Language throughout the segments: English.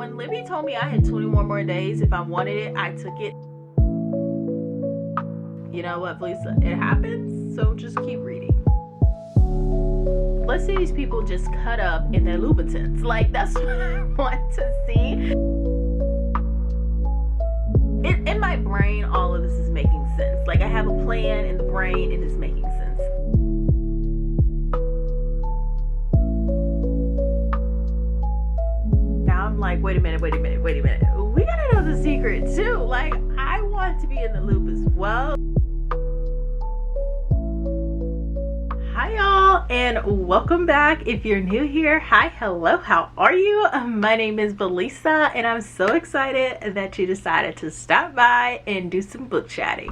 when Libby told me I had 21 more days, if I wanted it, I took it. You know what, Valisa? It happens, so just keep reading. Let's see these people just cut up in their Louboutins. Like, that's what I want to see. In my brain, all of this is making sense. Like, I have a plan in the brain and it's making sense. Now I'm like, wait a minute. We gotta know the secret too. Like, I want to be in the loop as well. Hi y'all, and welcome back. If you're new here, hi, hello, how are you? My name is Valisa, and I'm so excited that you decided to stop by and do some book chatting.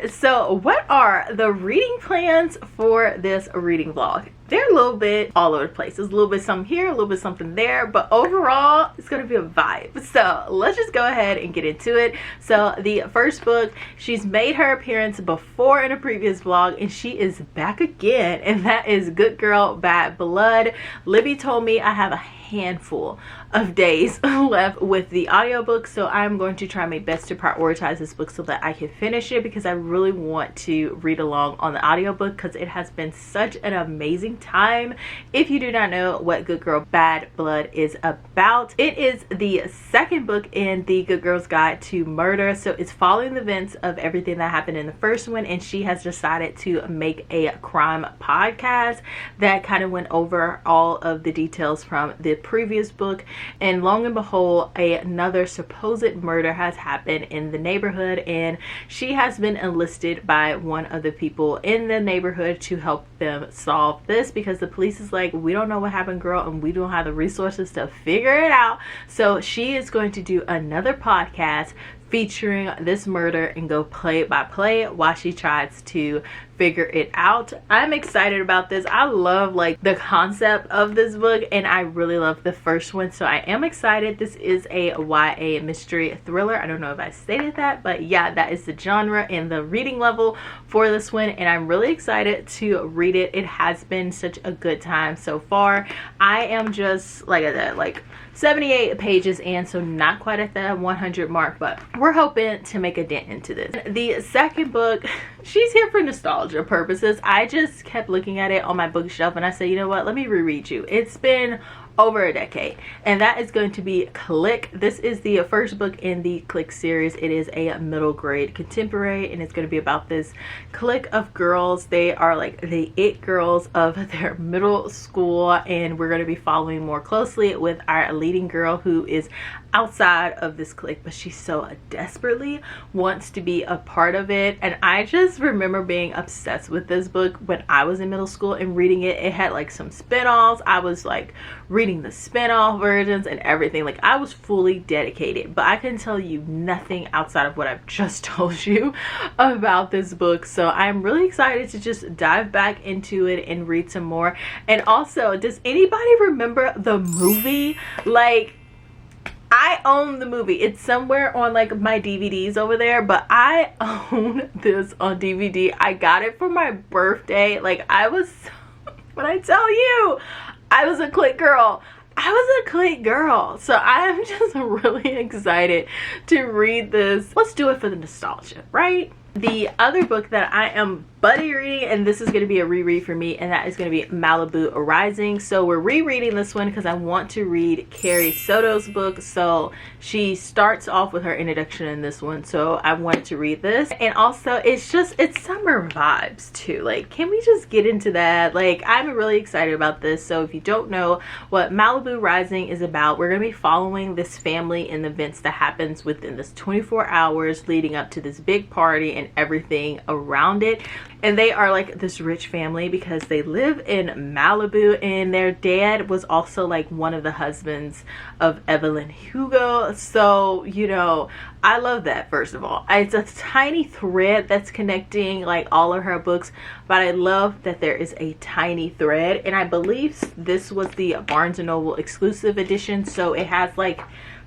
So what are the reading plans for this reading vlog? They're a little bit all over the place. There's a little bit something here, a little bit something there, but overall it's gonna be a vibe. So let's just go ahead and get into it. So the first book, she's made her appearance before in a previous vlog and she is back again, and that is Good Girl Bad Blood. Libby told me I have a handful of days left with the audiobook, so I'm going to try my best to prioritize this book so that I can finish it, because I really want to read along on the audiobook because it has been such an amazing time. If you do not know what Good Girl Bad Blood is about, it is the second book in the Good Girl's Guide to Murder. So it's following the events of everything that happened in the first one, and she has decided to make a crime podcast that kind of went over all of the details from the previous book. And long and behold, another supposed murder has happened in the neighborhood, and she has been enlisted by one of the people in the neighborhood to help them solve this, because the police is like, we don't know what happened, girl, and we don't have the resources to figure it out. So she is going to do another podcast featuring this murder and go play by play while she tries to figure it out. I'm excited about this. I love like the concept of this book, and I really love the first one, so I am excited. This is a YA mystery thriller. I don't know if I stated that, but yeah, that is the genre and the reading level for this one, and I'm really excited to read it. It has been such a good time so far. I am just like I said, like 78 pages in, so not quite at the 100 mark, but we're hoping to make a dent into this. The second book, she's here for nostalgia purposes. I just kept looking at it on my bookshelf and I said, you know what, let me reread you. It's been over a decade, and that is going to be Click. This is the first book in the Click series. It is a middle grade contemporary, and it's going to be about this clique of girls. They are like the it girls of their middle school, and we're going to be following more closely with our leading girl who is outside of this clique, but she so desperately wants to be a part of it. And I just remember being obsessed with this book when I was in middle school and reading it. It had like some spin-offs. I was like reading the spin-off versions and everything. Like, I was fully dedicated, but I can tell you nothing outside of what I've just told you about this book. So I'm really excited to just dive back into it and read some more. And also, does anybody remember the movie? Like, I own the movie. It's somewhere on like my DVDs over there, but I own this on DVD. I got it for my birthday. Like, I was, when I tell you, I was a Click girl. I was a Click girl. So I'm just really excited to read this. Let's do it for the nostalgia, right? The other book that I am buddy reading, and this is going to be a reread for me, and that is going to be Malibu Rising. So we're rereading this one because I want to read Carrie Soto's book. So she starts off with her introduction in this one, so I wanted to read this. And also, it's summer vibes too. Like, can we just get into that? Like, I'm really excited about this. So if you don't know what Malibu Rising is about, we're going to be following this family and the events that happens within this 24 hours leading up to this big party and everything around it. And they are like this rich family because they live in Malibu, and their dad was also like one of the husbands of Evelyn Hugo. So, you know, I love that. First of all, it's a tiny thread that's connecting like all of her books, but I love that there is a tiny thread. And I believe this was the Barnes & Noble exclusive edition, so it has like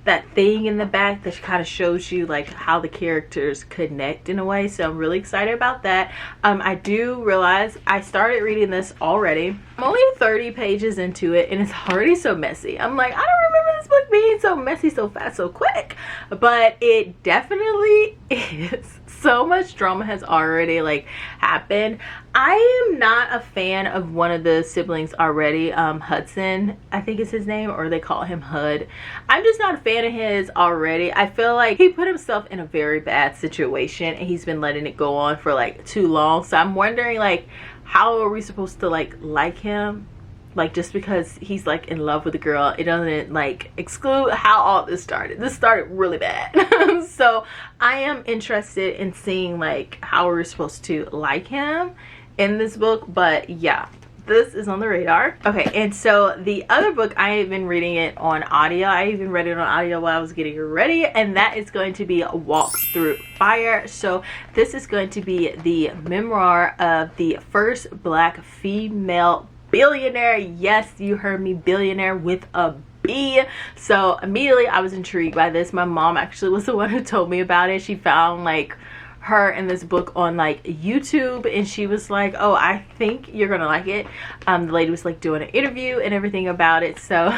that thing in the back that kind of shows you like how the characters connect in a way. So I'm really excited about that. I do realize I started reading this already. I'm only 30 pages into it and it's already so messy. I'm like, I don't remember this book being so messy so fast so quick, but it definitely is. So much drama has already like happened. I am not a fan of one of the siblings already. Hudson, I think is his name, or they call him Hud. I'm just not a fan of his already. I feel like he put himself in a very bad situation and he's been letting it go on for like too long. So I'm wondering like, how are we supposed to like him? Like, just because he's like in love with a girl, it doesn't like exclude how all this started. This started really bad. So I am interested in seeing like how we're supposed to like him in this book. But yeah, this is on the radar. Okay, and so the other book, I have been reading it on audio. I even read it on audio while I was getting ready, and that is going to be a Walk Through Fire. So this is going to be the memoir of the first Black female billionaire. Yes, you heard me, billionaire with a B. So immediately I was intrigued by this. My mom actually was the one who told me about it. She found like her in this book on like YouTube and she was like, oh, I think you're gonna like it. The lady was like doing an interview and everything about it. So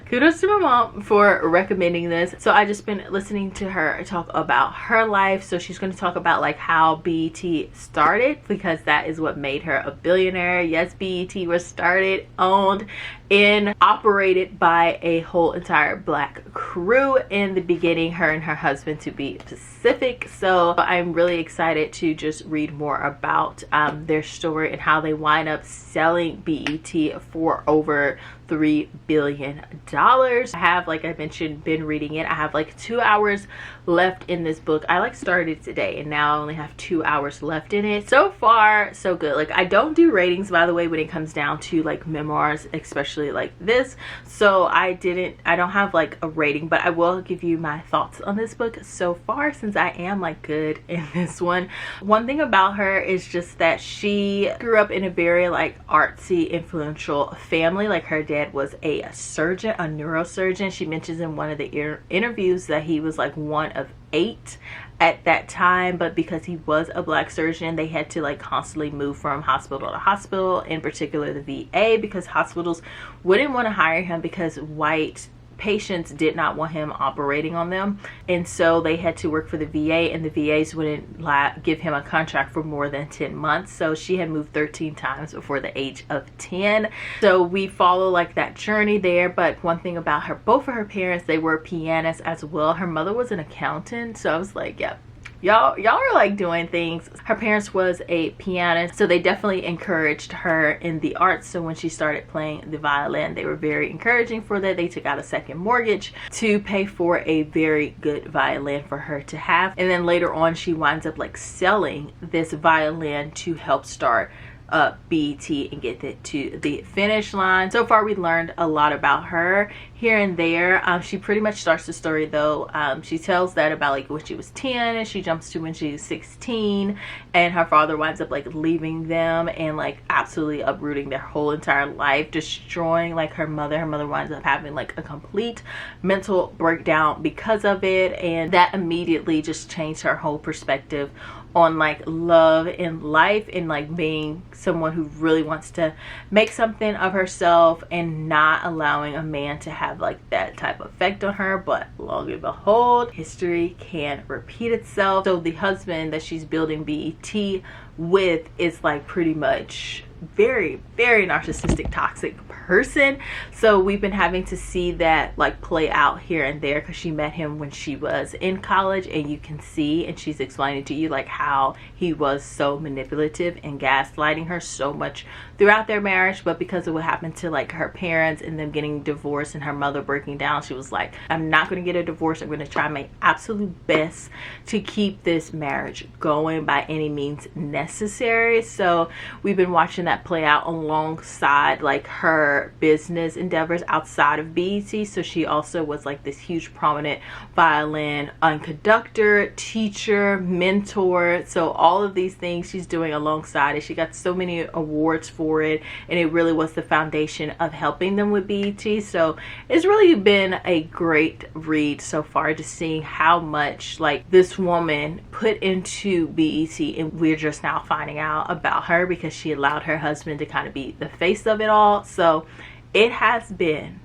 kudos to my mom for recommending this. So I just been listening to her talk about her life. So she's going to talk about like how BET started, because that is what made her a billionaire. Yes, BET was started, owned, and operated by a whole entire Black crew in the beginning, her and her husband to be specific. So I'm really excited to just read more about their story and how they wind up selling BET for over $3 billion. I have, like I mentioned, been reading it. I have like 2 hours left in this book. I like started today and now I only have 2 hours left in it. So far so good. Like, I don't do ratings, by the way, when it comes down to like memoirs, especially like this. So I don't have like a rating, but I will give you my thoughts on this book so far, since I am like good in this one. One thing about her is just that she grew up in a very like artsy, influential family. Like, her dad was a surgeon, a neurosurgeon. She mentions in one of the interviews that he was like one of 8 at that time, but because he was a Black surgeon, they had to like constantly move from hospital to hospital, in particular the VA, because hospitals wouldn't want to hire him because white patients did not want him operating on them, and so they had to work for the VA, and the VAs wouldn't give him a contract for more than 10 months. So she had moved 13 times before the age of 10. So we follow like that journey there. But one thing about her, both of her parents, they were pianists as well. Her mother was an accountant, so I was like, yeah, y'all are like doing things. Her parents was a pianist, so they definitely encouraged her in the arts. So when she started playing the violin, they were very encouraging for that. They took out a second mortgage to pay for a very good violin for her to have. And then later on, she winds up like selling this violin to help start BET and get it to the finish line. So far we learned a lot about her here and there. She pretty much starts the story though. She tells that about like when she was 10, and she jumps to when she was 16, and her father winds up like leaving them and like absolutely uprooting their whole entire life, destroying like her mother. Her mother winds up having like a complete mental breakdown because of it, and that immediately just changed her whole perspective on like love and life, and like being someone who really wants to make something of herself and not allowing a man to have like that type of effect on her. But lo and behold, history can repeat itself. So the husband that she's building BET with is like pretty much very narcissistic, toxic person. So we've been having to see that like play out here and there, because she met him when she was in college, and you can see, and she's explaining to you like how he was so manipulative and gaslighting her so much throughout their marriage. But because of what happened to like her parents and them getting divorced and her mother breaking down, she was like, I'm not going to get a divorce. I'm going to try my absolute best to keep this marriage going by any means necessary. So we've been watching that play out alongside like her business endeavors outside of BET. So she also was like this huge prominent violin conductor, teacher, mentor. So all of these things she's doing alongside it. She got so many awards for it, and it really was the foundation of helping them with BET. So it's really been a great read so far, just seeing how much like this woman put into BET, and we're just now finding out about her because she allowed her husband to kind of be the face of it all. So it has been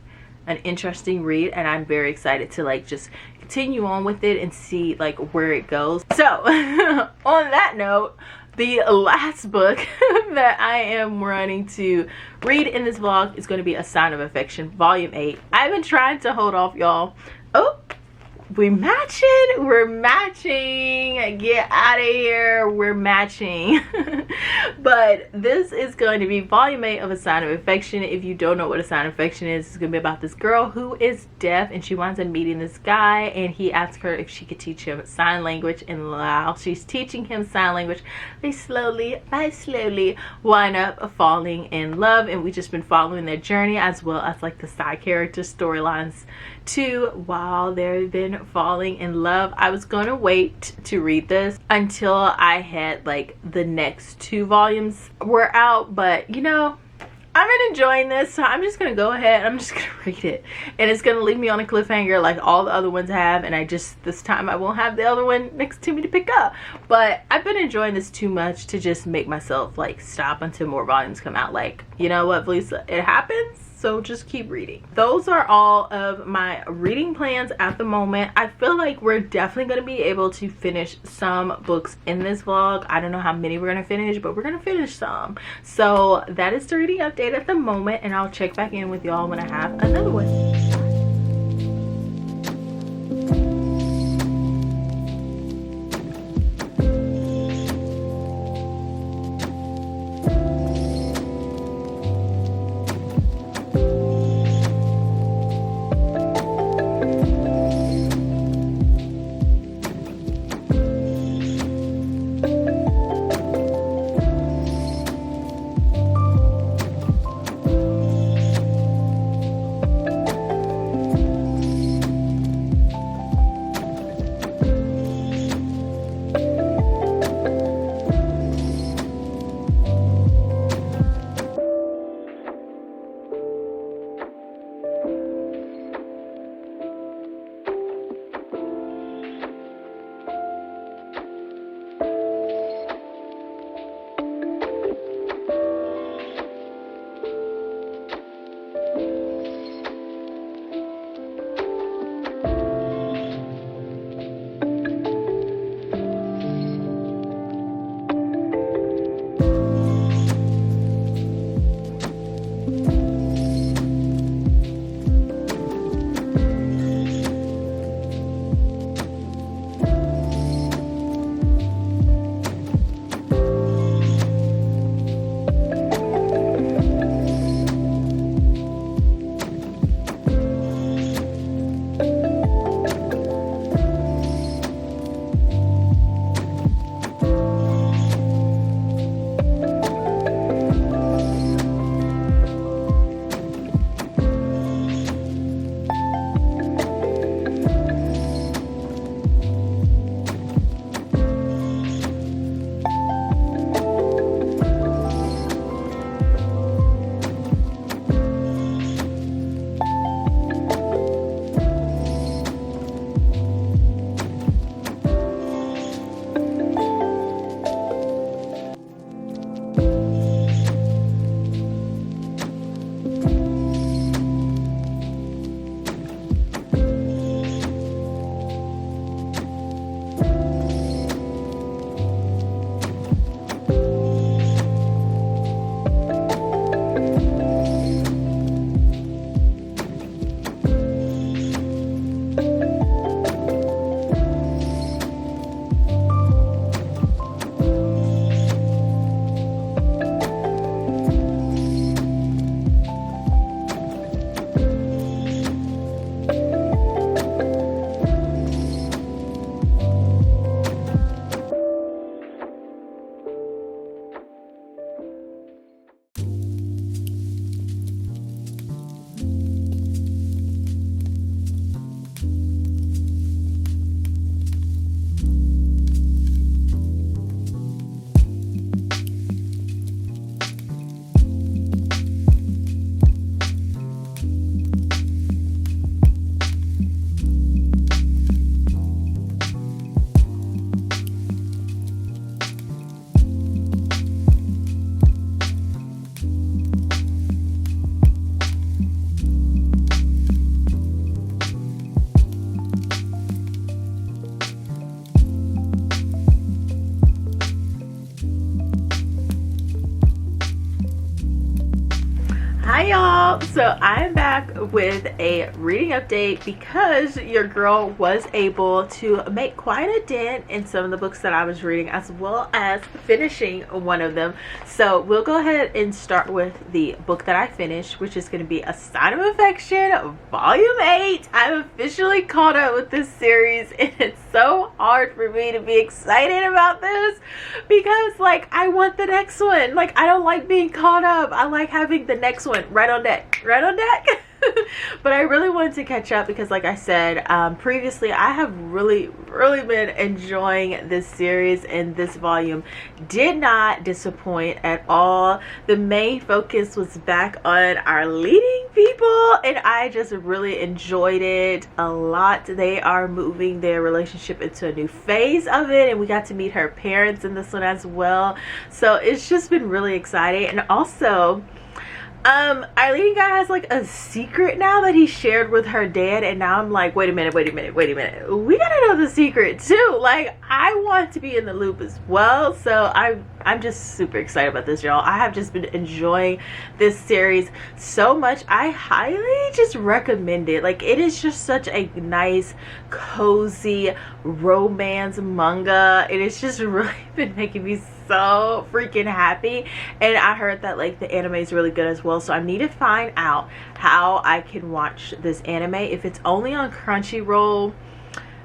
an interesting read, and I'm very excited to like just continue on with it and see like where it goes. So on that note, the last book that I am running to read in this vlog is going to be A Sign of Affection, Volume 8. I've been trying to hold off, y'all. Oh, we're matching, get out of here, we're matching. But this is going to be volume 8 of A Sign of Affection. If you don't know what A Sign of Affection is, it's gonna be about this girl who is deaf, and she winds up meeting this guy, and he asks her if she could teach him sign language, and while she's teaching him sign language, they slowly wind up falling in love. And we've just been following their journey, as well as like the side character storylines too, while they've been falling in love. I was gonna wait to read this until I had like the next 2 volumes were out, but you know, I've been enjoying this, so I'm just gonna go ahead, I'm just gonna read it, and it's gonna leave me on a cliffhanger like all the other ones have, and this time I won't have the other one next to me to pick up. But I've been enjoying this too much to just make myself like stop until more volumes come out. Like, you know what, Valisa, it happens, so just keep reading. Those are all of my reading plans at the moment. I feel like we're definitely going to be able to finish some books in this vlog. I don't know how many we're going to finish, but we're going to finish some. So that is the reading update at the moment, and I'll check back in with y'all when I have another one. Hi y'all, so I'm back with a reading update because your girl was able to make quite a dent in some of the books that I was reading, as well as finishing one of them. So we'll go ahead and start with the book that I finished, which is going to be A Sign of Affection Volume 8. I'm officially caught up with this series and it's so hard for me to be excited about this because like I want the next one. Like I don't like being caught up. I like having the next one right on deck. But I really wanted to catch up because like I said previously, I have really been enjoying this series, and this volume did not disappoint at all. The main focus was back on our leading people and I just really enjoyed it a lot. They are moving their relationship into a new phase of it, and we got to meet her parents in this one as well. So it's just been really exciting. And also our leading guy has like a secret now that he shared with her dad, and now I'm like, wait a minute, we gotta know the secret too. Like I want to be in the loop as well. So I'm just super excited about this, y'all. I have just been enjoying this series so much. I highly just recommend it. Like it is just such a nice cozy romance manga. It has just really been making me so freaking happy, and I heard that like the anime is really good as well, so I need to find out how I can watch this anime. If it's only on Crunchyroll,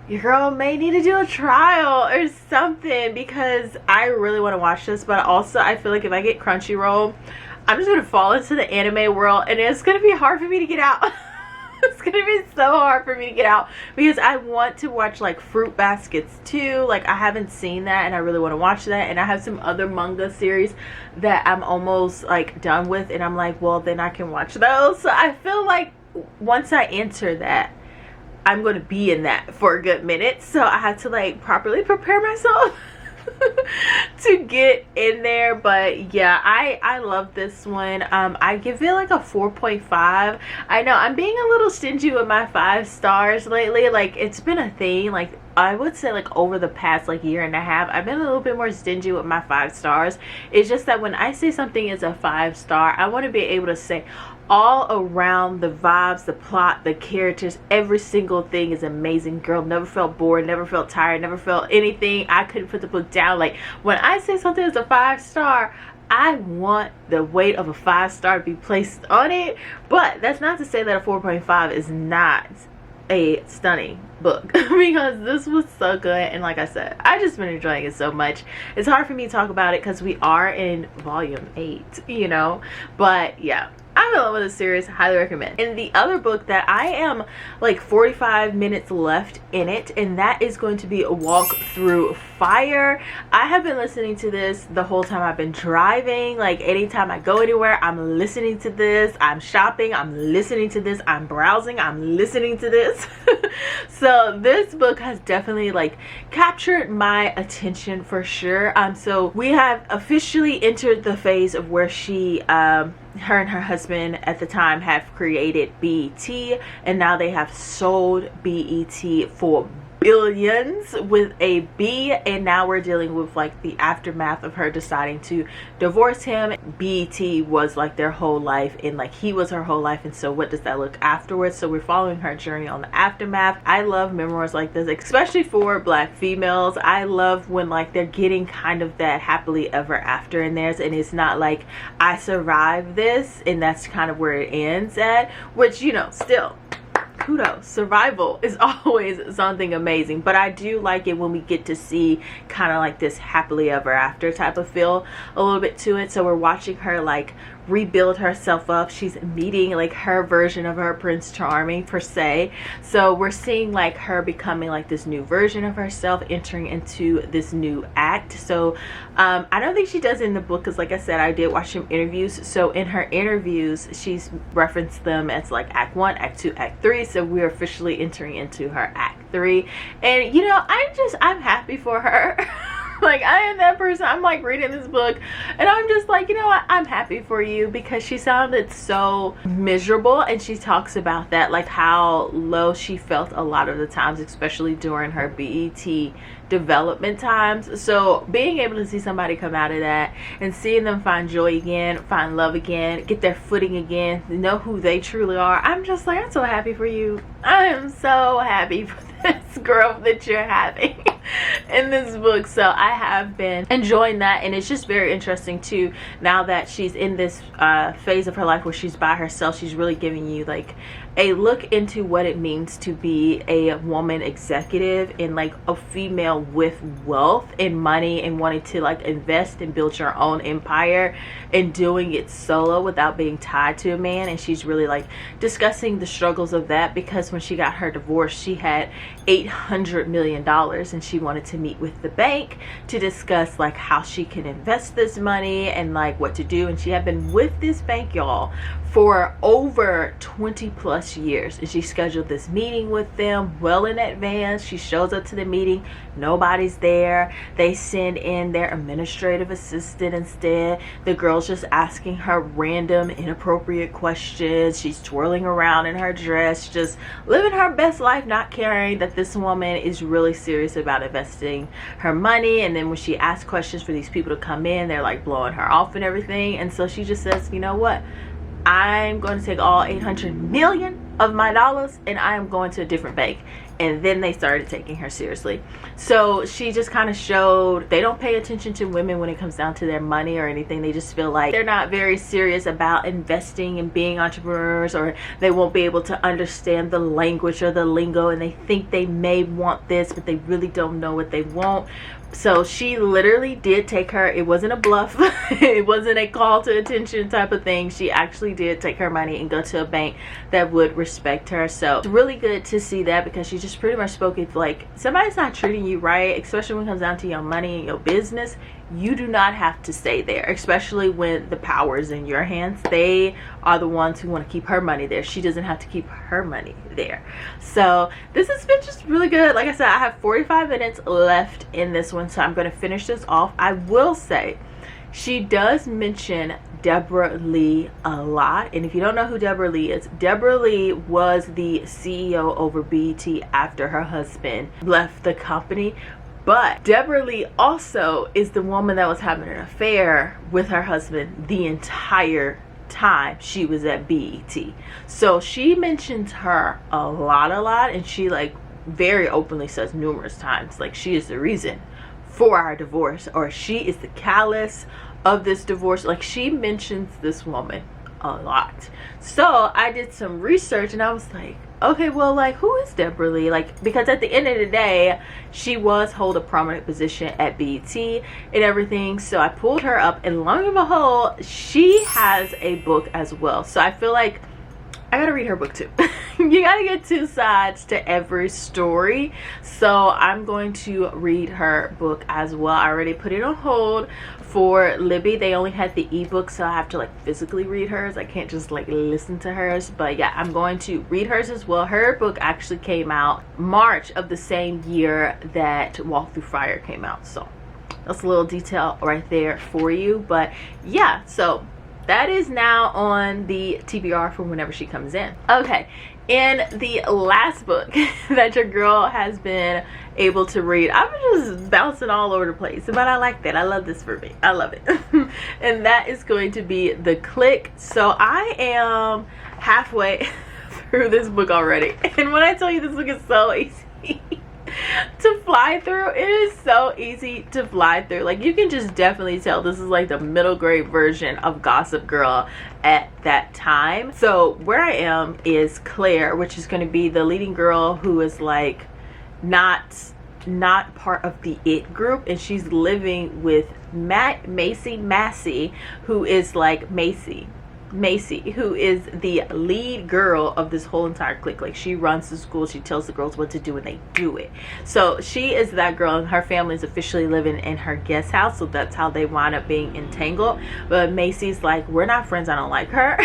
your girl may need to do a trial or something, because I really want to watch this. But also I feel like if I get Crunchyroll, I'm just gonna fall into the anime world and it's gonna be hard for me to get out. It's gonna be so hard for me to get out because I want to watch like Fruit Baskets too. Like I haven't seen that and I really want to watch that, and I have some other manga series that I'm almost like done with, and I'm like, well then I can watch those. So I feel like once I enter that, I'm going to be in that for a good minute, so I have to like properly prepare myself to get in there. But yeah, I love this one. I give it like a 4.5. I know I'm being a little stingy with my 5 stars lately. Like it's been a thing, like I would say like over the past like year and a half, I've been a little bit more stingy with my 5 stars. It's just that when I say something is a 5 star, I want to be able to say all around the vibes, the plot, the characters, every single thing is amazing. Girl never felt bored, never felt tired, never felt anything. I couldn't put the book down. Like when I say something is a 5 star, I want the weight of a 5 star to be placed on it. But that's not to say that a 4.5 is not a stunning book, because this was so good. And like I said, I just been enjoying it so much. It's hard for me to talk about it because we are in volume 8, you know, but yeah, I'm in love with this series. Highly recommend. And the other book that I am like 45 minutes left in it, and that is going to be A Walk Through Fire. I have been listening to this the whole time I've been driving. Like anytime I go anywhere, I'm listening to this. I'm shopping, I'm listening to this. I'm browsing, I'm listening to this. So this book has definitely like captured my attention for sure. So we have officially entered the phase of where she her and her husband at the time have created BET, and now they have sold BET for billions with a B, and now we're dealing with like the aftermath of her deciding to divorce him. BET was like their whole life, and like he was her whole life, and so what does that look afterwards? So we're following her journey on the aftermath. I love memoirs like this, especially for Black females. I love when like they're getting kind of that happily ever after in theirs, and it's not like I survived this and that's kind of where it ends at, which, you know, still kudos. Survival is always something amazing, but I do like it when we get to see kind of like this happily ever after type of feel a little bit to it. So we're watching her like rebuild herself up. She's meeting like her version of her Prince Charming per se. So we're seeing like her becoming like this new version of herself, entering into this new act. So I don't think she does it in the book because like I said, I did watch some interviews. So in her interviews, she's referenced them as like act 1, act 2, act 3. So we're officially entering into her act 3, and you know, I'm happy for her. Like, I am that person. I'm like reading this book and I'm just like, you know what, I'm happy for you, because she sounded so miserable, and she talks about that, like how low she felt a lot of the times, especially during her BET development times. So being able to see somebody come out of that and seeing them find joy again, find love again, get their footing again, know who they truly are, I'm just like, I'm so happy for you. I am so happy for this growth that you're having in this book. So I have been enjoying that, and it's just very interesting too, now that she's in this phase of her life where she's by herself. She's really giving you like a look into what it means to be a woman executive and like a female with wealth and money, and wanting to like invest and build your own empire and doing it solo without being tied to a man. And she's really like discussing the struggles of that, because when she got her divorce, she had $800 million, and she wanted to meet with the bank to discuss like how she can invest this money and like what to do. And she had been with this bank, y'all, for over 20 plus years, and she scheduled this meeting with them well in advance. She shows up to the meeting, nobody's there. They send in their administrative assistant instead. The girl's just asking her random inappropriate questions. She's twirling around in her dress, just living her best life, not caring that this woman is really serious about investing her money. And then when she asks questions for these people to come in, they're like blowing her off and everything. And so she just says, you know what, I'm going to take all 800 million of my dollars and I am going to a different bank. And then they started taking her seriously. So she just kind of showed they don't pay attention to women when it comes down to their money or anything. They just feel like they're not very serious about investing and being entrepreneurs, or they won't be able to understand the language or the lingo, and they think they may want this but they really don't know what they want. So she literally did take her, it wasn't a bluff, it wasn't a call to attention type of thing. She actually did take her money and go to a bank that would respect her. So it's really good to see that, because she just pretty much spoke it like, somebody's not treating you right, especially when it comes down to your money and your business, you do not have to stay there, especially when the power is in your hands. They are the ones who want to keep her money there. She doesn't have to keep her money there. So this has been just really good. Like I said, I have 45 minutes left in this one, so I'm going to finish this off. I will say she does mention Deborah Lee a lot, and if you don't know who Deborah Lee is, Deborah Lee was the CEO over BET after her husband left the company. But Deborah Lee also is the woman that was having an affair with her husband the entire time she was at BET. So she mentions her a lot, and she like very openly says numerous times like she is the reason for our divorce, or she is the catalyst of this divorce. Like, she mentions this woman a lot. So I did some research and I was like, okay, well, like, who is Deborah Lee? Like, because at the end of the day, she was hold a prominent position at BET and everything. So I pulled her up, and lo and behold, she has a book as well. So I feel like I gotta read her book too. You gotta get two sides to every story. So I'm going to read her book as well. I already put it on hold for Libby. They only had the ebook, so I have to like physically read hers. I can't just like listen to hers. But yeah, I'm going to read hers as well. Her book actually came out March of the same year that Walk Through Fire came out. So that's a little detail right there for you. But yeah, so that is now on the TBR for whenever she comes in. Okay, in the last book that your girl has been able to read, I'm just bouncing all over the place, but I like that. I love this for me. I love it. And that is going to be The Click. So I am halfway through this book already, and when I tell you this book is so easy to fly through, it is so easy to fly through. Like, you can just definitely tell this is like the middle grade version of Gossip Girl at that time. So where I am is Claire, which is going to be the leading girl who is like not part of the it group, and she's living with Macy, who is like Macy, who is the lead girl of this whole entire clique. Like, she runs the school, she tells the girls what to do and they do it. So she is that girl, and her family is officially living in her guest house, so that's how they wind up being entangled. But Macy's like, we're not friends, I don't like her.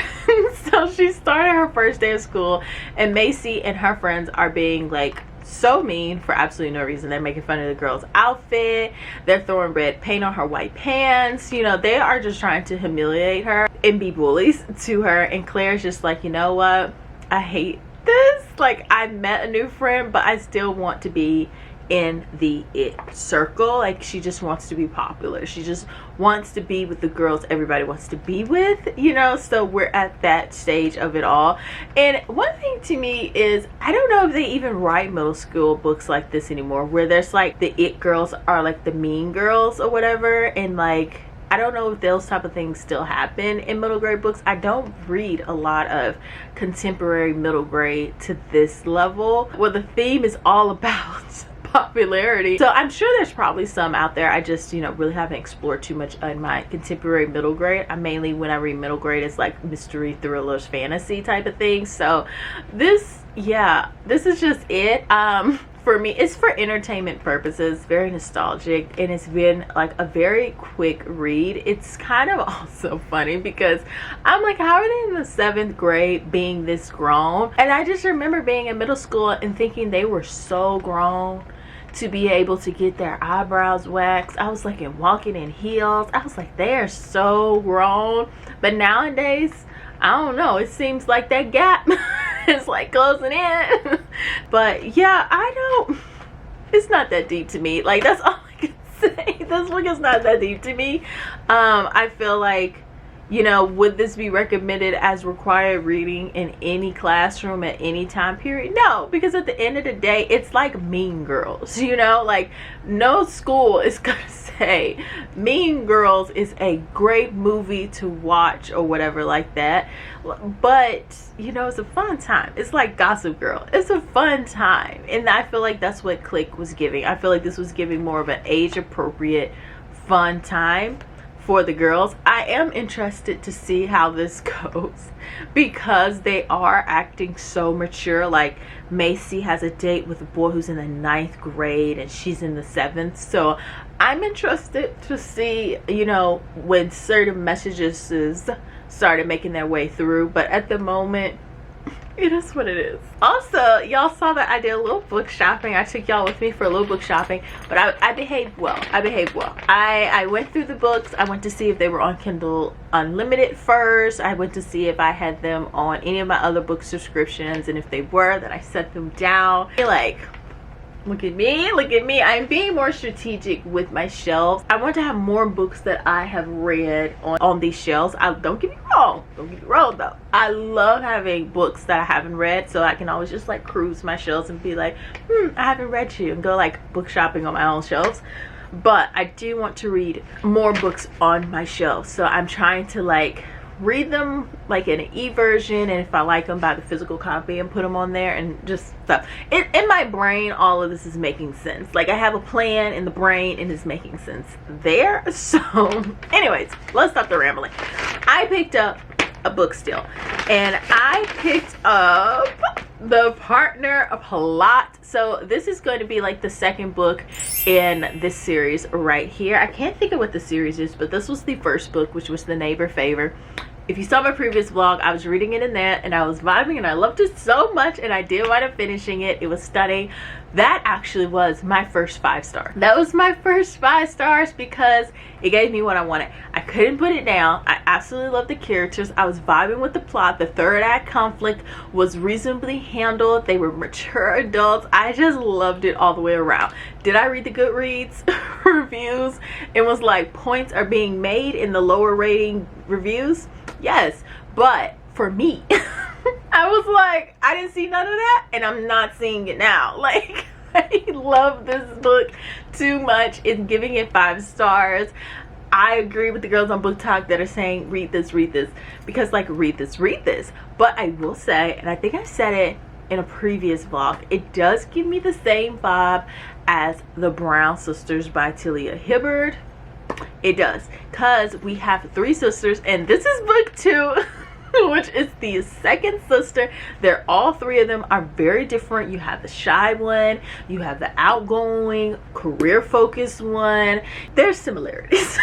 So she started her first day of school, and Macy and her friends are being like so mean for absolutely no reason. They're making fun of the girl's outfit, they're throwing red paint on her white pants, you know, they are just trying to humiliate her and be bullies to her. And Claire's just like, you know what, I hate this. Like, I met a new friend, but I still want to be in the it circle. Like, she just wants to be popular, she just wants to be with the girls everybody wants to be with, you know. So we're at that stage of it all. And one thing to me is, I don't know if they even write middle school books like this anymore, where there's like the it girls are like the mean girls or whatever, and like I don't know if those type of things still happen in middle grade books. I don't read a lot of contemporary middle grade to this level, where the theme is all about popularity. So I'm sure there's probably some out there. I just, you know, really haven't explored too much in my contemporary middle grade. I mainly, when I read middle grade, it's like mystery, thrillers, fantasy type of thing. So this, yeah, this is just it. For me, it's for entertainment purposes, very nostalgic, and it's been like a very quick read. It's kind of also funny because I'm like, how are they in the 7th grade being this grown? And I just remember being in middle school and thinking they were so grown to be able to get their eyebrows waxed. I was like, and walking in heels, I was like, they are so grown. But nowadays, I don't know, it seems like that gap is like closing in. But yeah, it's not that deep to me. Like, that's all I can say. This book is not that deep to me. I feel like, you know, would this be recommended as required reading in any classroom at any time period? No, because at the end of the day, it's like Mean Girls, you know. Like, no school is gonna say Mean Girls is a great movie to watch or whatever like that. But, you know, it's a fun time. It's like Gossip Girl. It's a fun time. And I feel like that's what Click was giving. I feel like this was giving more of an age appropriate fun time for the girls. I am interested to see how this goes because they are acting so mature. Like, Macy has a date with a boy who's in the 9th grade and she's in the 7th. So I'm interested to see, you know, when certain messages started making their way through. But at the moment, it is what it is. Also, y'all saw that I did a little book shopping. I took y'all with me for a little book shopping, but I behaved well. I went through the books. I went to see if they were on Kindle Unlimited first. I went to see if I had them on any of my other book subscriptions, and if they were, then I set them down. Like, look at me. I'm being more strategic with my shelves. I want to have more books that I have read on these shelves. Don't get me wrong though, I love having books that I haven't read, so I can always just like cruise my shelves and be like, I haven't read you, and go like book shopping on my own shelves. But I do want to read more books on my shelves, so I'm trying to like read them like in an e-version, and if I like them, buy the physical copy and put them on there and just stuff. In my brain, all of this is making sense. Like, I have a plan in the brain and it's making sense there. So anyways, let's stop the rambling. I picked up a book still, and I picked up The Partner Plot. So this is going to be like the second book in this series right here. I can't think of what the series is, but this was the first book, which was The Neighbor Favor. If you saw my previous vlog, I was reading it in there and I was vibing and I loved it so much, and I did wind up finishing it. It was stunning. That actually was my first 5-star. That was my first 5 stars because it gave me what I wanted. I couldn't put it down. I absolutely loved the characters. I was vibing with the plot. The third act conflict was reasonably handled. They were mature adults. I just loved it all the way around. Did I read the Goodreads reviews and was like, points are being made in the lower rating reviews? Yes, but for me, I was like, I didn't see none of that, and I'm not seeing it now. Like, I love this book too much. It's giving it 5 stars. I agree with the girls on Book Talk that are saying read this, because like, read this. But I will say, and I think I said it in a previous vlog, it does give me the same vibe as The Brown Sisters by Talia Hibbard. It does, because we have 3 sisters, and this is book 2, which is the second sister. They're all 3 of them are very different. You have the shy one, you have the outgoing, career focused one. There's similarities.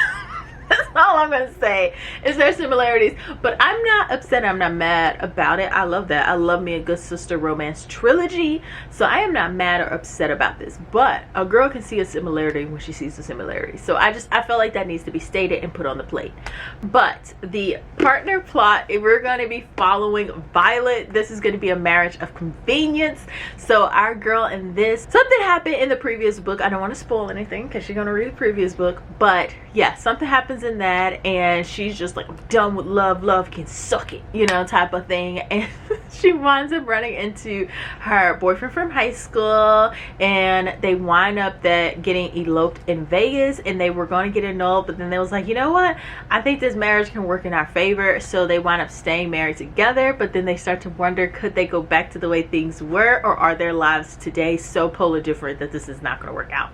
all I'm gonna say. Is there similarities? But I'm not upset, I'm not mad about it. I love that. I love me a good sister romance trilogy, so I am not mad or upset about this. But a girl can see a similarity when she sees a similarity, so I feel like that needs to be stated and put on the plate. But the partner plot, we're going to be following Violet. This is going to be a marriage of convenience. So our girl in this, something happened in the previous book. I don't want to spoil anything because you're going to read the previous book, but yeah, something happens in that and she's just like, I'm done with love, love can suck it, you know, type of thing. And she winds up running into her boyfriend from high school, and they wind up getting eloped in Vegas, and they were going to get annulled, but then they was like, you know what, I think this marriage can work in our favor. So they wind up staying married together, but then they start to wonder, could they go back to the way things were, or are their lives today so polar different that this is not going to work out?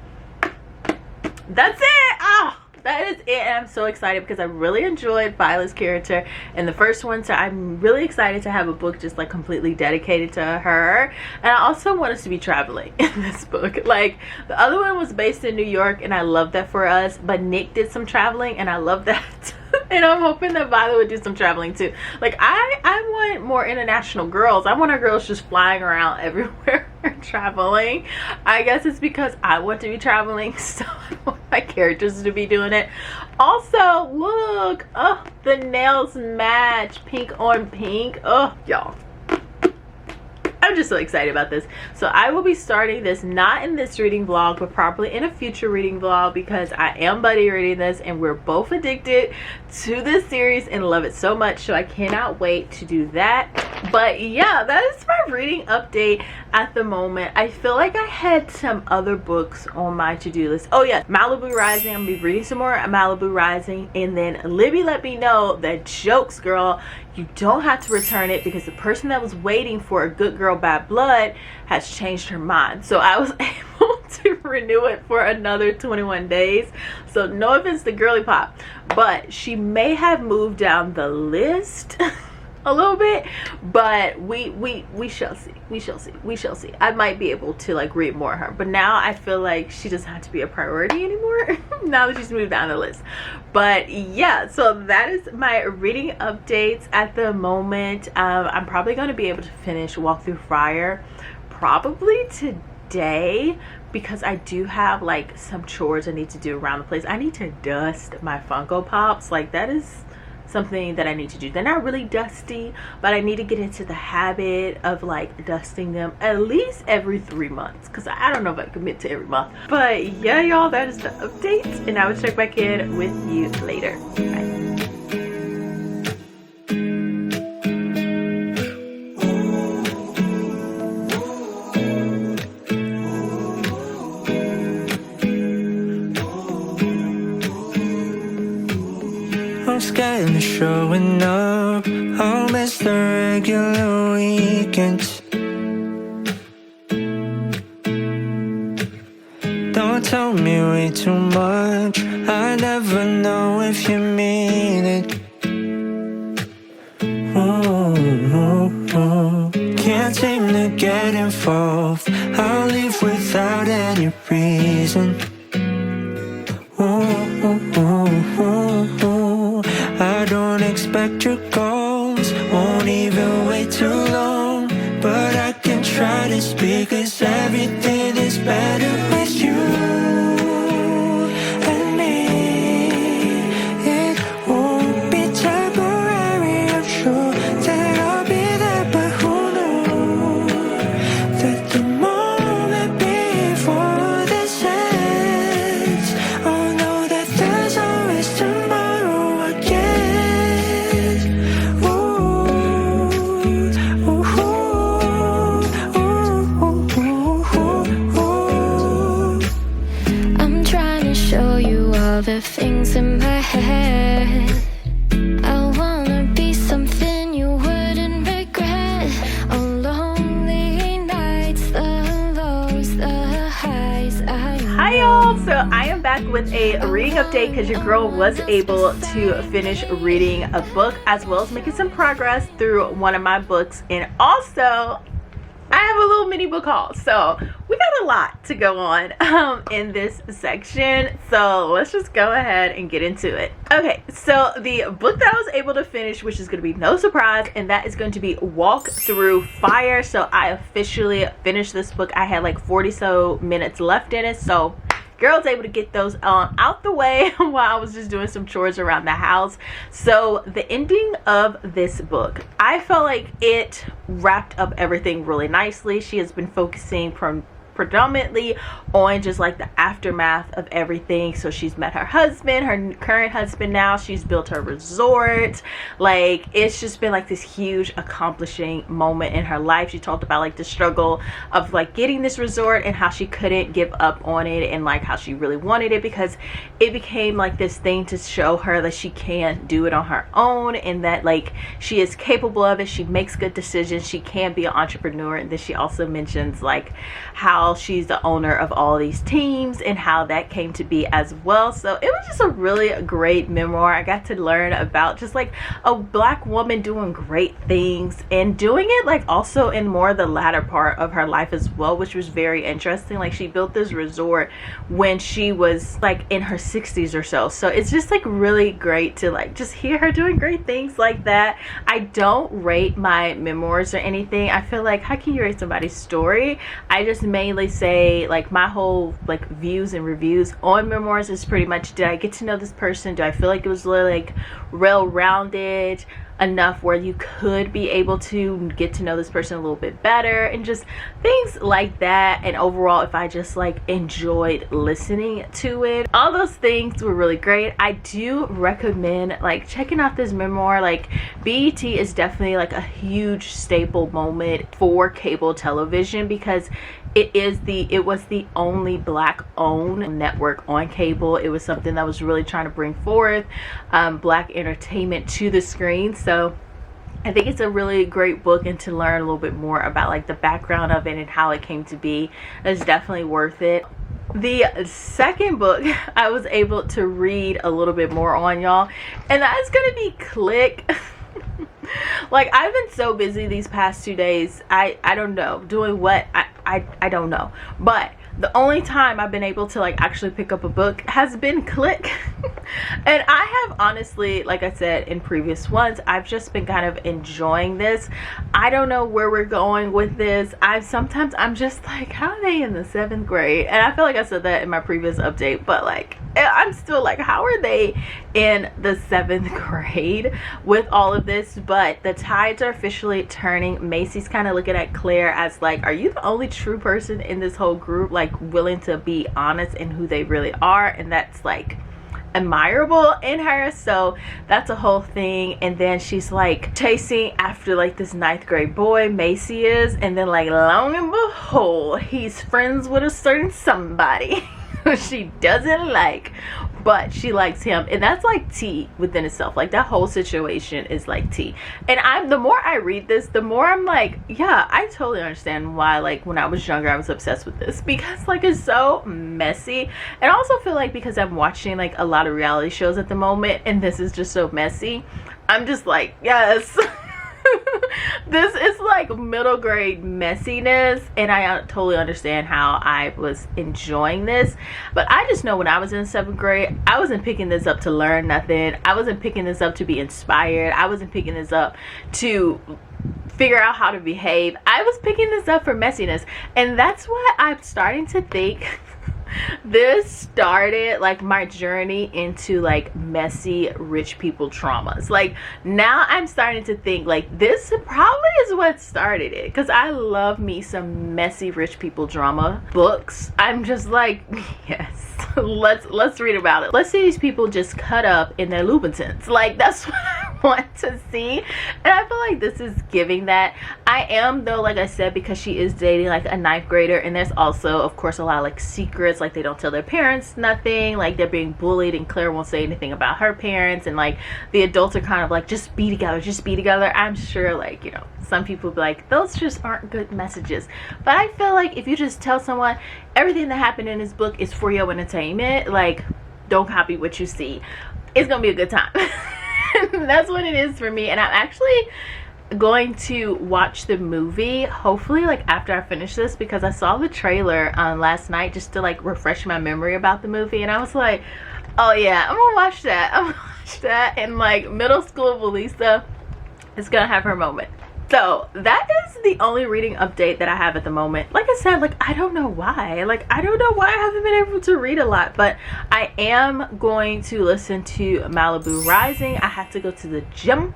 That's it. Oh, that is it. And I'm so excited because I really enjoyed Violet's character in the first one, so I'm really excited to have a book just like completely dedicated to her. And I also want us to be traveling in this book. Like, the other one was based in New York, and I love that for us, but Nick did some traveling, and I love that. And I'm hoping that Violet would do some traveling too. Like, I want more international girls. I want our girls just flying around everywhere traveling. I guess it's because I want to be traveling, so I want my characters to be doing it. Also, look, oh, the nails match, pink on pink. Oh, y'all, I'm just so excited about this. So I will be starting this not in this reading vlog, but probably in a future reading vlog, because I am buddy reading this and we're both addicted to this series and love it so much. So I cannot wait to do that. But yeah, that is my reading update at the moment. I feel like I had some other books on my to-do list. Oh yeah, Malibu Rising. I'm gonna be reading some more Malibu Rising. And then Libby let me know that, jokes girl, you don't have to return it because the person that was waiting for A Good Girl Bad Blood has changed her mind. So I was able to renew it for another 21 days. So no offense to Girly Pop, but she may have moved down the list a little bit, but we shall see. We shall see. I might be able to like read more of her, but now I feel like she doesn't have to be a priority anymore now that she's moved down the list. But yeah, so that is my reading updates at the moment. I'm probably going to be able to finish Walk Through Fire probably today, because I do have like some chores I need to do around the place. I need to dust my Funko Pops. Like, that is something that I need to do. They're not really dusty, but I need to get into the habit of like dusting them at least every 3 months, because I don't know if I commit to every month. But yeah, y'all, that is the update, and I will check back in with you later. Bye. I'm scared of showing up. I'll miss the regular weekends. Don't tell me way too much. I never know if you mean it. Can't seem to get involved. I'll leave without any reason. I don't expect your calls, won't even wait too long. But I can try to speak, 'cause everything is better with you and me. It won't be temporary, I'm sure that I'll be there. But who knew that the moment before this ends, I'll know that there's always tomorrow again. I'm trying to show you all the things in my head. I wanna be something you wouldn't regret. On lonely nights, the lows, the highs. Hi y'all, so I am back with a reading update because your girl was able to finish reading a book, as well as making some progress through one of my books. And also I have a little mini book haul, so we we got a lot to go on in this section, so let's just go ahead and get into it. Okay, so the book that I was able to finish, which is going to be no surprise, and that is going to be Walk Through Fire. So I officially finished this book. I had like 40 so minutes left in it, so girl's able to get those out the way while I was just doing some chores around the house. So the ending of this book, I felt like it wrapped up everything really nicely. She has been focusing predominantly on just like the aftermath of everything. So she's met her husband, her current husband now. She's built her resort. Like, it's just been like this huge accomplishing moment in her life. She talked about like the struggle of like getting this resort and how she couldn't give up on it, and like how she really wanted it because it became like this thing to show her that she can do it on her own, and that like she is capable of it. She makes good decisions. She can be an entrepreneur. And then she also mentions like how she's the owner of all these teams and how that came to be as well. So it was just a really great memoir. I got to learn about just like a Black woman doing great things and doing it like also in more the latter part of her life as well, which was very interesting. Like, she built this resort when she was like in her 60s or so. So it's just like really great to like just hear her doing great things like that. I don't rate my memoirs or anything. I feel like, how can you rate somebody's story? I just mainly say like my whole like views and reviews on memoirs is pretty much, did I get to know this person? Do I feel like it was really like well-rounded enough where you could be able to get to know this person a little bit better, and just things like that. And overall, if I just like enjoyed listening to it, all those things were really great. I do recommend like checking out this memoir. Like, BET is definitely like a huge staple moment for cable television because it was the only Black owned network on cable. It was something that was really trying to bring forth Black entertainment to the screen. So I think it's a really great book, and to learn a little bit more about like the background of it and how it came to be is definitely worth it. The second book I was able to read a little bit more on, y'all, and that is gonna be Click. Like, I've been so busy these past 2 days. I don't know, doing what, I don't know, but the only time I've been able to like actually pick up a book has been Click. And I have honestly, like I said in previous ones, I've just been kind of enjoying this. I don't know where we're going with this. Sometimes I'm just like, how are they in the 7th grade? And I feel like I said that in my previous update, but like I'm still like, how are they in the 7th grade with all of this? But the tides are officially turning. Macy's kind of looking at Claire as like, are you the only true person in this whole group, like willing to be honest in who they really are? And that's like admirable in her. So that's a whole thing. And then she's like chasing after like this 9th grade boy, Macy is, and then like long and behold, he's friends with a certain somebody she doesn't like, but she likes him, and that's like tea within itself. Like, that whole situation is like tea. And the more I read this, the more I'm like, yeah, I totally understand why like when I was younger I was obsessed with this, because like it's so messy. And I also feel like because I'm watching like a lot of reality shows at the moment and this is just so messy, I'm just like, yes. This is like middle grade messiness, and I totally understand how I was enjoying this. But I just know when I was in 7th grade, I wasn't picking this up to learn nothing. I wasn't picking this up to be inspired. I wasn't picking this up to figure out how to behave. I was picking this up for messiness. And that's what I'm starting to think this started like my journey into like messy rich people traumas. Like, now I'm starting to think like this probably is what started it, because I love me some messy rich people drama books. I'm just like, yes, let's read about it. Let's see these people just cut up in their Louboutins. Like, that's what I want to see, and I feel like this is giving that. I am though, like I said, because she is dating like a 9th grader, and there's also of course a lot of like secrets. Like, they don't tell their parents nothing, like they're being bullied, and Claire won't say anything about her parents, and like the adults are kind of like, just be together, just be together. I'm sure like, you know, some people be like, those just aren't good messages. But I feel like if you just tell someone everything that happened in this book is for your entertainment, like, don't copy what you see, it's gonna be a good time. That's what it is for me. And I'm actually going to watch the movie hopefully like after I finish this, because I saw the trailer last night just to like refresh my memory about the movie, and I was like, oh yeah, I'm gonna watch that. I'm gonna watch that. And like middle school Valisa is gonna have her moment. So that is the only reading update that I have at the moment. Like I said, like I don't know why. Like I don't know why I haven't been able to read a lot, but I am going to listen to Malibu Rising. I have to go to the gym,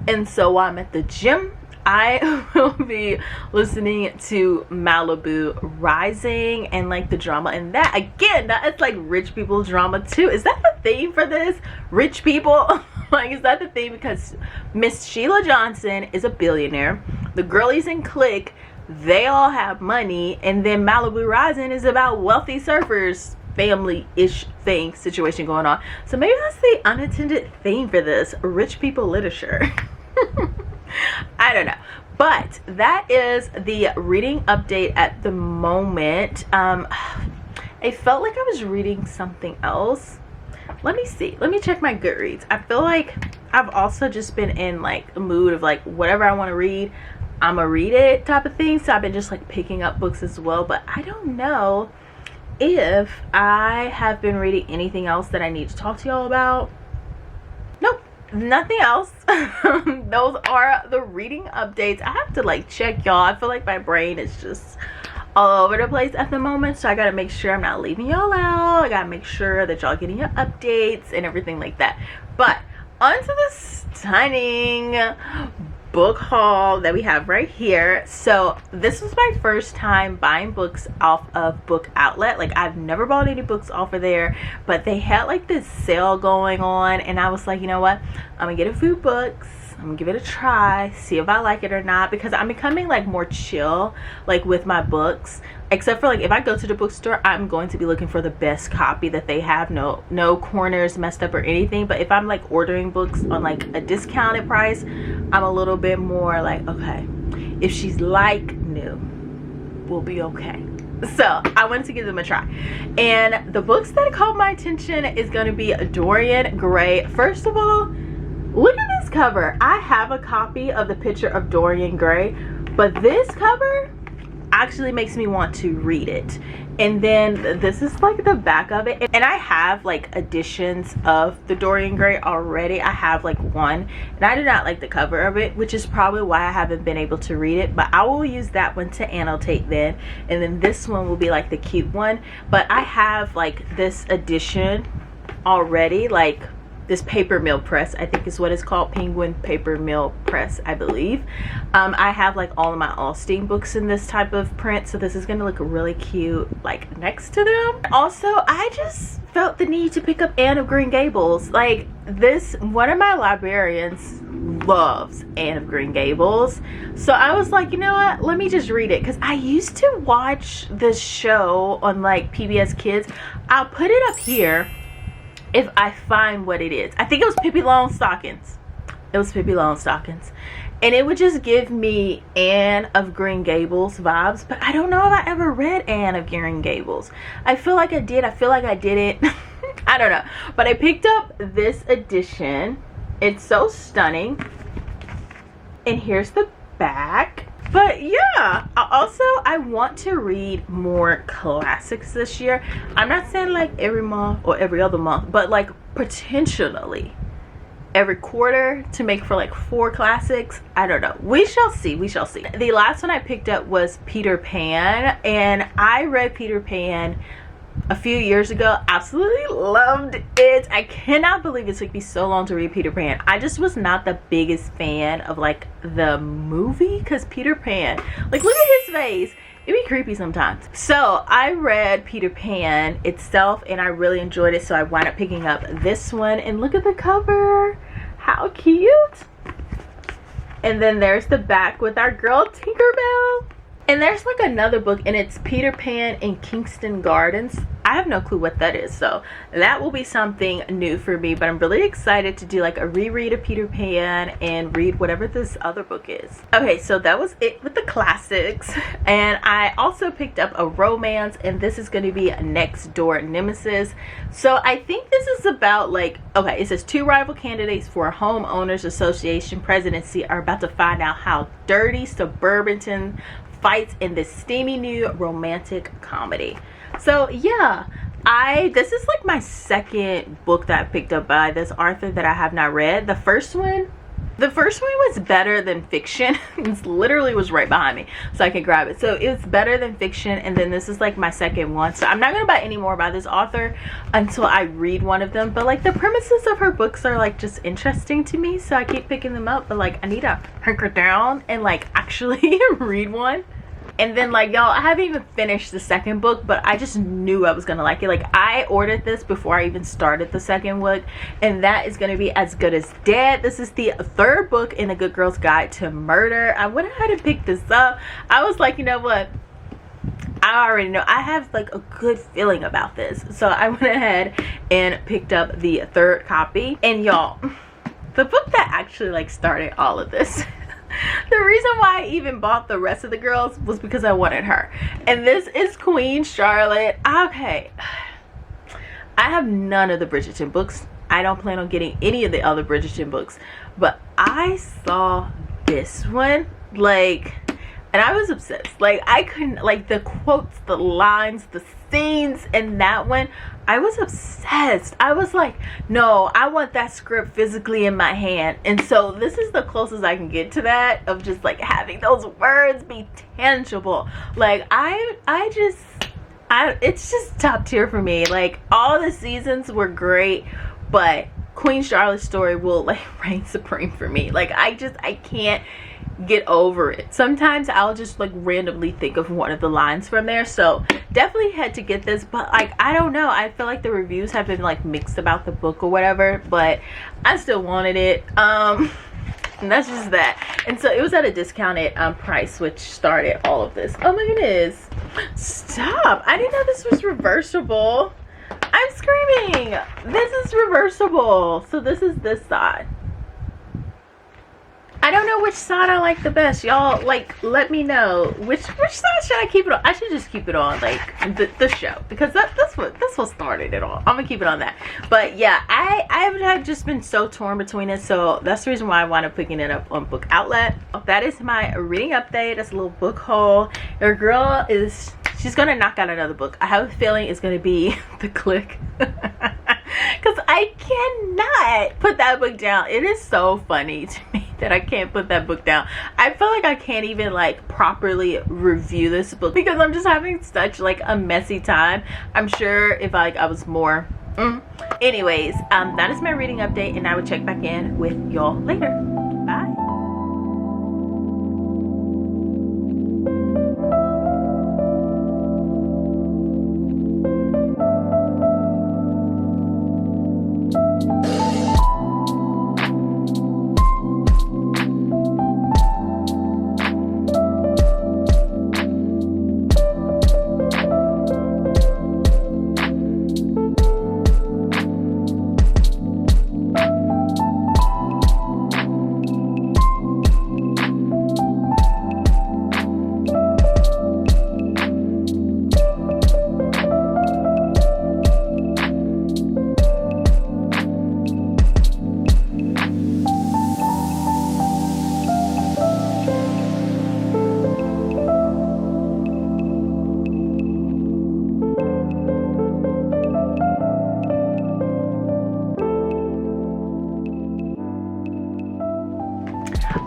and so while I'm at the gym, I will be listening to Malibu Rising and like the drama in that. Again, that is like rich people drama too. Is that the theme for this? Rich people? Like, is that the theme? Because Miss Sheila Johnson is a billionaire. The girlies in Clique, they all have money. And then Malibu Rising is about wealthy surfers, family-ish thing, situation going on. So maybe that's the unintended theme for this. Rich people literature. I don't know. But that is the reading update at the moment. I felt like I was reading something else. Let me see. Let me check my Goodreads. I feel like I've also just been in like a mood of like whatever I want to read, I'm gonna read it type of thing. So I've been just like picking up books as well. But I don't know if I have been reading anything else that I need to talk to y'all about. Nope. Nothing else. Those are the reading updates. I have to like check y'all. I feel like my brain is just all over the place at the moment, so I gotta make sure I'm not leaving y'all out. I gotta make sure that y'all getting your updates and everything like that. But onto the stunning book haul that we have right here. So this was my first time buying books off of Book Outlet. Like I've never bought any books off of there, but they had like this sale going on, and I was like, you know what, I'm gonna get a few books, I'm gonna give it a try, see if I like it or not, because I'm becoming like more chill like with my books. Except for like if I go to the bookstore, I'm going to be looking for the best copy that they have, no corners messed up or anything. But if I'm like ordering books on like a discounted price, I'm a little bit more like, okay, if she's like new, we'll be okay. So I wanted to give them a try, and the books that caught my attention is going to be Dorian Gray. First of all, look at this cover. I have a copy of the picture of Dorian Gray, but this cover actually makes me want to read it. And then this is like the back of it, and I have like editions of the Dorian Gray already. I have like one, and I do not like the cover of it, which is probably why I haven't been able to read it, but I will use that one to annotate then. And then this one will be like the cute one. But I have like this edition already, like this paper mill press, I think is what it's called, Penguin Paper Mill Press, I believe. I have like all of my Alstein books in this type of print, so this is gonna look really cute like next to them. Also, I just felt the need to pick up Anne of Green Gables. Like this, one of my librarians loves Anne of Green Gables, so I was like, you know what, let me just read it, because I used to watch this show on like PBS Kids. I'll put it up here if I find what it is. I think it was Pippi Longstockings. It was Pippi Longstockings. And it would just give me Anne of Green Gables vibes. But I don't know if I ever read Anne of Green Gables. I feel like I did. I feel like I didn't. I don't know. But I picked up this edition. It's so stunning. And here's the back. But yeah, I want to read more classics this year. I'm not saying like every month or every other month, but like potentially every quarter to make for like 4 classics. I don't know. We shall see. We shall see. The last one I picked up was Peter Pan, and I read Peter Pan a few years ago. Absolutely loved it. I cannot believe it took me so long to read Peter Pan. I just was not the biggest fan of like the movie, because Peter Pan, like look at his face, it'd be creepy sometimes. So I read Peter Pan itself and I really enjoyed it, so I wound up picking up this one. And look at the cover, how cute. And then there's the back with our girl Tinkerbell. And there's like another book, and it's Peter Pan in Kingston Gardens. I have no clue what that is, so that will be something new for me. But I'm really excited to do like a reread of Peter Pan and read whatever this other book is. Okay, so that was it with the classics, and I also picked up a romance, and this is going to be Next Door Nemesis. So I think this is about like, okay, it says 2 rival candidates for a homeowners association presidency are about to find out how dirty suburban fights in this steamy new romantic comedy. So yeah, this is like my second book that I picked up by this author that I have not read. The first one was better than fiction. It literally was right behind me so I can grab it. So it's better than fiction, and then this is like my second one. So I'm not gonna buy any more by this author until I read one of them, but like the premises of her books are like just interesting to me, so I keep picking them up. But like I need to hunker down and like actually read one. And then like, y'all, I haven't even finished the second book, but I just knew I was gonna like it. Like, I ordered this before I even started the second book, and that is gonna be As Good as Dead. This is the third book in the Good Girl's Guide to Murder. I went ahead and picked this up. I was like, you know what, I already know, I have like a good feeling about this, so I went ahead and picked up the third copy. And y'all, the book that actually like started all of this, the reason why I even bought the rest of the girls was because I wanted her. And this is Queen Charlotte. Okay, I have none of the Bridgerton books. I don't plan on getting any of the other Bridgerton books, but I saw this one, like, and I was obsessed. Like, I couldn't, like, the quotes, the lines, the scenes in that one, I was obsessed. I was like, no, I want that script physically in my hand. And so this is the closest I can get to that, of just like having those words be tangible. Like, it's just top tier for me. Like, all the seasons were great, but Queen Charlotte's story will like reign supreme for me. Like, I can't get over it. Sometimes I'll just like randomly think of one of the lines from there, so definitely had to get this. But like, I don't know, I feel like the reviews have been like mixed about the book or whatever, but I still wanted it. And that's just that. And so it was at a discounted price, which started all of this. Oh my goodness, stop. I didn't know this was reversible. I'm screaming. This is reversible. So this is this side. I don't know which side I like the best. Y'all, like, let me know which side should I keep it on. I should just keep it on like the show, because that's what started it all. I'm gonna keep it on that. But yeah, I have just been so torn between it, so that's the reason why I wound up picking it up on Book Outlet. That is my reading update. That's a little book haul. Your girl she's gonna knock out another book. I have a feeling it's gonna be The Click. Because I cannot put that book down. It is so funny to me that I can't put that book down. I feel like I can't even like properly review this book because I'm just having such like a messy time. I'm sure if I was more anyways, that is my reading update, and I will check back in with y'all later. Bye.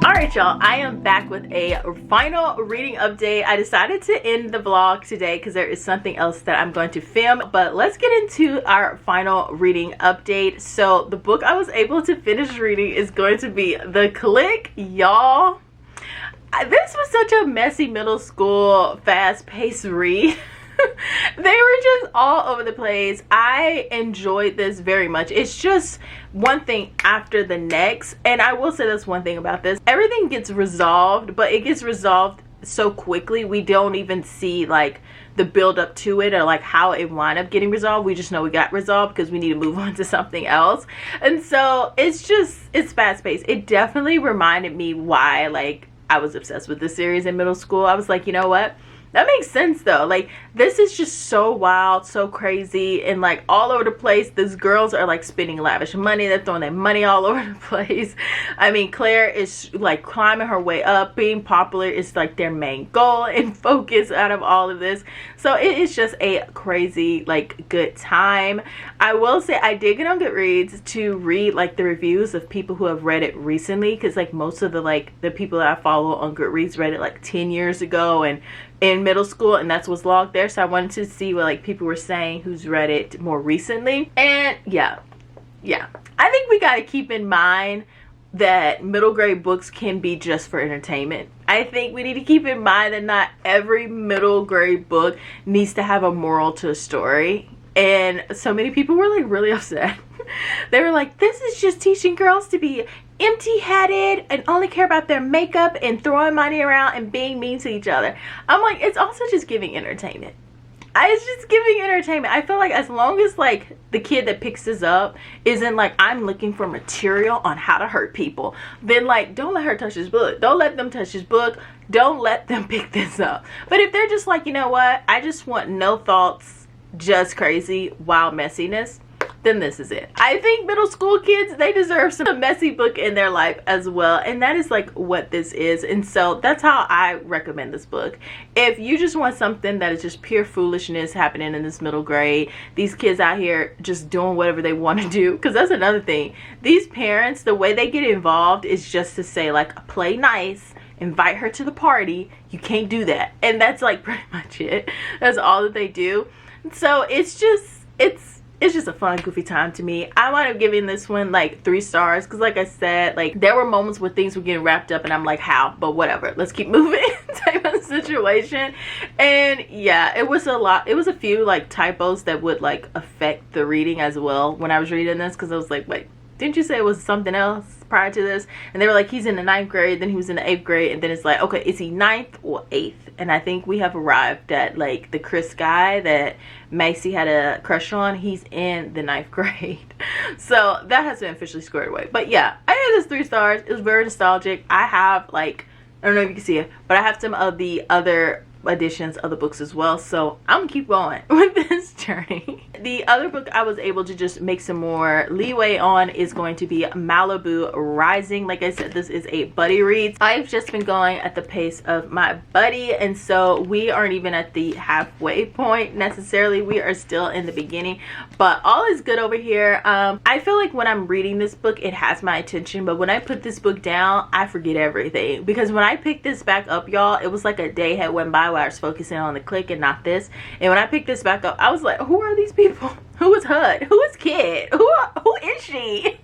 Alright y'all, I am back with a final reading update. I decided to end the vlog today because there is something else that I'm going to film, but let's get into our final reading update. So the book I was able to finish reading is going to be The Click, y'all. This was such a messy middle school fast-paced read. They were just all over the place. I enjoyed this very much. It's just one thing after the next, and I will say that's one thing about this. Everything gets resolved, but it gets resolved so quickly. We don't even see like the build up to it or like how it wound up getting resolved. We just know we got resolved because we need to move on to something else. And so it's fast paced. It definitely reminded me why like I was obsessed with this series in middle school. I was like, you know what? That makes sense though. Like, this is just so wild, so crazy, and like all over the place. These girls are like spending lavish money. They're throwing their money all over the place. I mean, Claire is like climbing her way up. Being popular is like their main goal and focus out of all of this. So it is just a crazy, like, good time. I will say I did get on Goodreads to read like the reviews of people who have read it recently, because like most of the people that I follow on Goodreads read it like 10 years ago and in middle school, and that's what's logged there. So I wanted to see what like people were saying who's read it more recently. And yeah, I think we got to keep in mind that middle grade books can be just for entertainment. I think we need to keep in mind that not every middle grade book needs to have a moral to a story. And so many people were like really upset. They were like, this is just teaching girls to be empty-headed and only care about their makeup and throwing money around and being mean to each other. I'm like, it's also just giving entertainment. It's just giving entertainment. I feel like as long as like the kid that picks this up isn't like, I'm looking for material on how to hurt people, then like don't let her touch this book. Don't let them touch this book. Don't let them pick this up. But if they're just like, you know what, I just want no thoughts, just crazy wild messiness, then this is it. I think middle school kids, they deserve some messy book in their life as well, and that is like what this is. And so that's how I recommend this book. If you just want something that is just pure foolishness happening in this middle grade, these kids out here just doing whatever they want to do, because that's another thing. These parents, the way they get involved is just to say like, play nice, invite her to the party. You can't do that. And that's like pretty much it. That's all that they do. So it's just a fun, goofy time to me. I wound up giving this one like 3 stars because, like I said, like there were moments where things were getting wrapped up and I'm like, how? But whatever, let's keep moving type of situation. And yeah, it was a lot. It was a few like typos that would like affect the reading as well when I was reading this, because I was like, wait, didn't you say it was something else prior to this? And they were like, he's in the 9th grade, then he was in the 8th grade, and then it's like, okay, is he 9th or 8th? And I think we have arrived at like the Chris guy that Macy had a crush on. He's in the 9th grade. So that has been officially squared away. But yeah, I gave this 3 stars. It was very nostalgic. I have like, I don't know if you can see it, but I have some of the other editions of the books as well, so I'm gonna keep going with this journey. The other book I was able to just make some more leeway on is going to be Malibu Rising. Like I said, this is a buddy read. I've just been going at the pace of my buddy, and so we aren't even at the halfway point necessarily. We are still in the beginning, but all is good over here. I feel like when I'm reading this book, it has my attention, but when I put this book down, I forget everything, because when I picked this back up, y'all, it was like a day had went by where I was focusing on the click and not this. And when I picked this back up, I was like, who are these people? Who is HUD? Who is Kid? Who is she?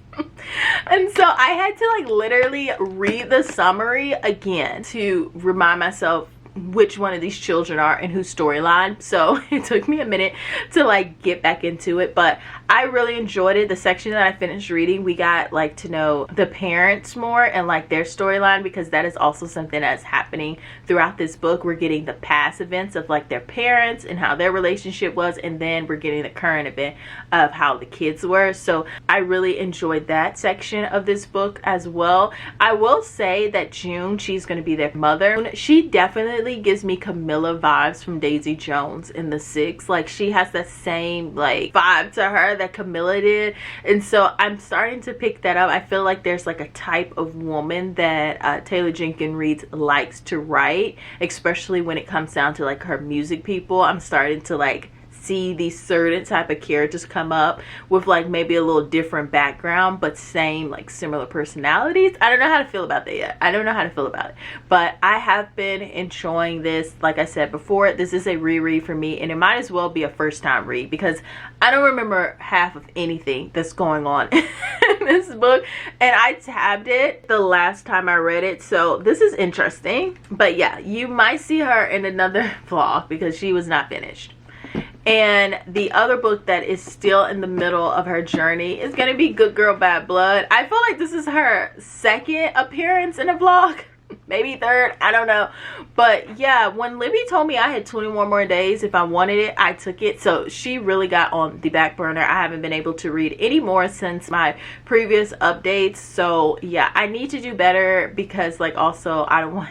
And so I had to like literally read the summary again to remind myself which one of these children are and whose storyline. So it took me a minute to like get back into it, but I really enjoyed it. The section that I finished reading, we got like to know the parents more and like their storyline, because that is also something that's happening throughout this book. We're getting the past events of like their parents and how their relationship was, and then we're getting the current event of how the kids were. So I really enjoyed that section of this book as well. I will say that June, she's going to be their mother. She definitely gives me Camilla vibes from Daisy Jones in The Six. Like, she has that same like vibe to her that Camilla did, and so I'm starting to pick that up. I feel like there's like a type of woman that Taylor Jenkins Reid likes to write, especially when it comes down to like her music people. I'm starting to like see these certain type of characters come up with like maybe a little different background but same like similar personalities. I don't know how to feel about that yet. I don't know how to feel about it, but I have been enjoying this. Like I said before, this is a reread for me, and it might as well be a first time read because I don't remember half of anything that's going on in this book, and I tabbed it the last time I read it, so this is interesting. But yeah, you might see her in another vlog because she was not finished. And the other book that is still in the middle of her journey is going to be Good Girl Bad Blood. I feel like this is her second appearance in a vlog. maybe third, I don't know. But yeah, when Libby told me I had 21 more days if I wanted it, I took it. So she really got on the back burner. I haven't been able to read any more since my previous updates. So yeah, I need to do better, because like also I don't want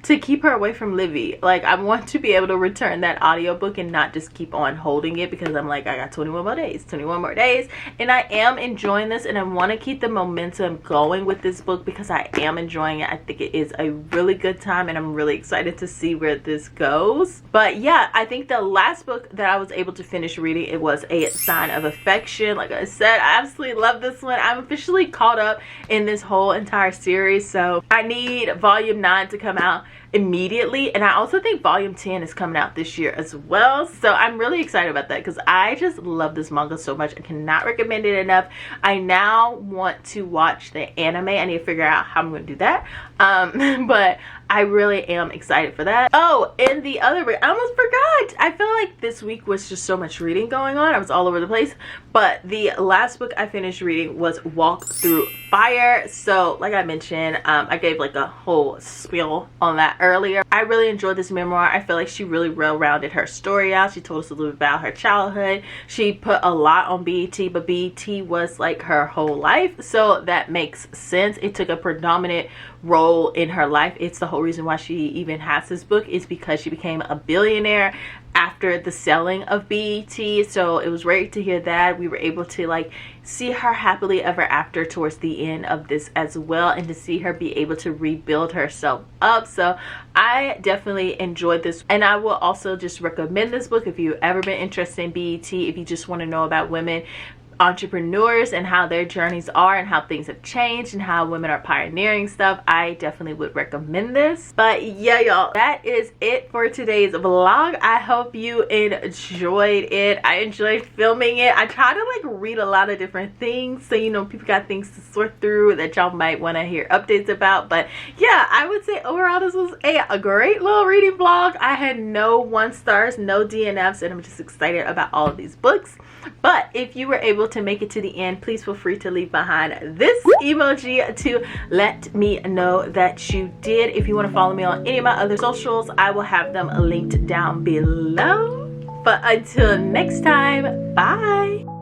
to keep her away from Livy. Like, I want to be able to return that audiobook and not just keep on holding it, because I'm like, I got 21 more days, and I am enjoying this, and I want to keep the momentum going with this book because I am enjoying it. I think it is a really good time, and I'm really excited to see where this goes. But yeah, I think the last book that I was able to finish reading, it was A Sign of Affection. Like I said, I absolutely love this one. I'm officially caught up in this whole entire series, so I need volume 9 to come out immediately, and I also think volume 10 is coming out this year as well. So I'm really excited about that because I just love this manga so much. I cannot recommend it enough. I now want to watch the anime. I need to figure out how I'm going to do that, but I really am excited for that. Oh, and the other week, I almost forgot. I feel like this week was just so much reading going on. I was all over the place. But the last book I finished reading was Walk Through Fire. So like I mentioned, I gave like a whole spiel on that earlier. I really enjoyed this memoir. I feel like she really well-rounded her story out. She told us a little bit about her childhood. She put a lot on BET, but BET was like her whole life. So that makes sense. It took a predominant role in her life. It's the whole reason why she even has this book, is because she became a billionaire after the selling of BET. So it was great to hear that. We were able to like see her happily ever after towards the end of this as well, and to see her be able to rebuild herself up. So I definitely enjoyed this, and I will also just recommend this book if you've ever been interested in BET, if you just want to know about women entrepreneurs and how their journeys are and how things have changed and how women are pioneering stuff. I definitely would recommend this. But yeah, y'all, that is it for today's vlog. I hope you enjoyed it. I enjoyed filming it. I try to like read a lot of different things, so you know, people got things to sort through that y'all might want to hear updates about. But yeah, I would say overall this was a great little reading vlog. I had no 1 stars, no DNFs, and I'm just excited about all of these books. But if you were able to make it to the end, please feel free to leave behind this emoji to let me know that you did. If you want to follow me on any of my other socials, I will have them linked down below. But until next time, bye.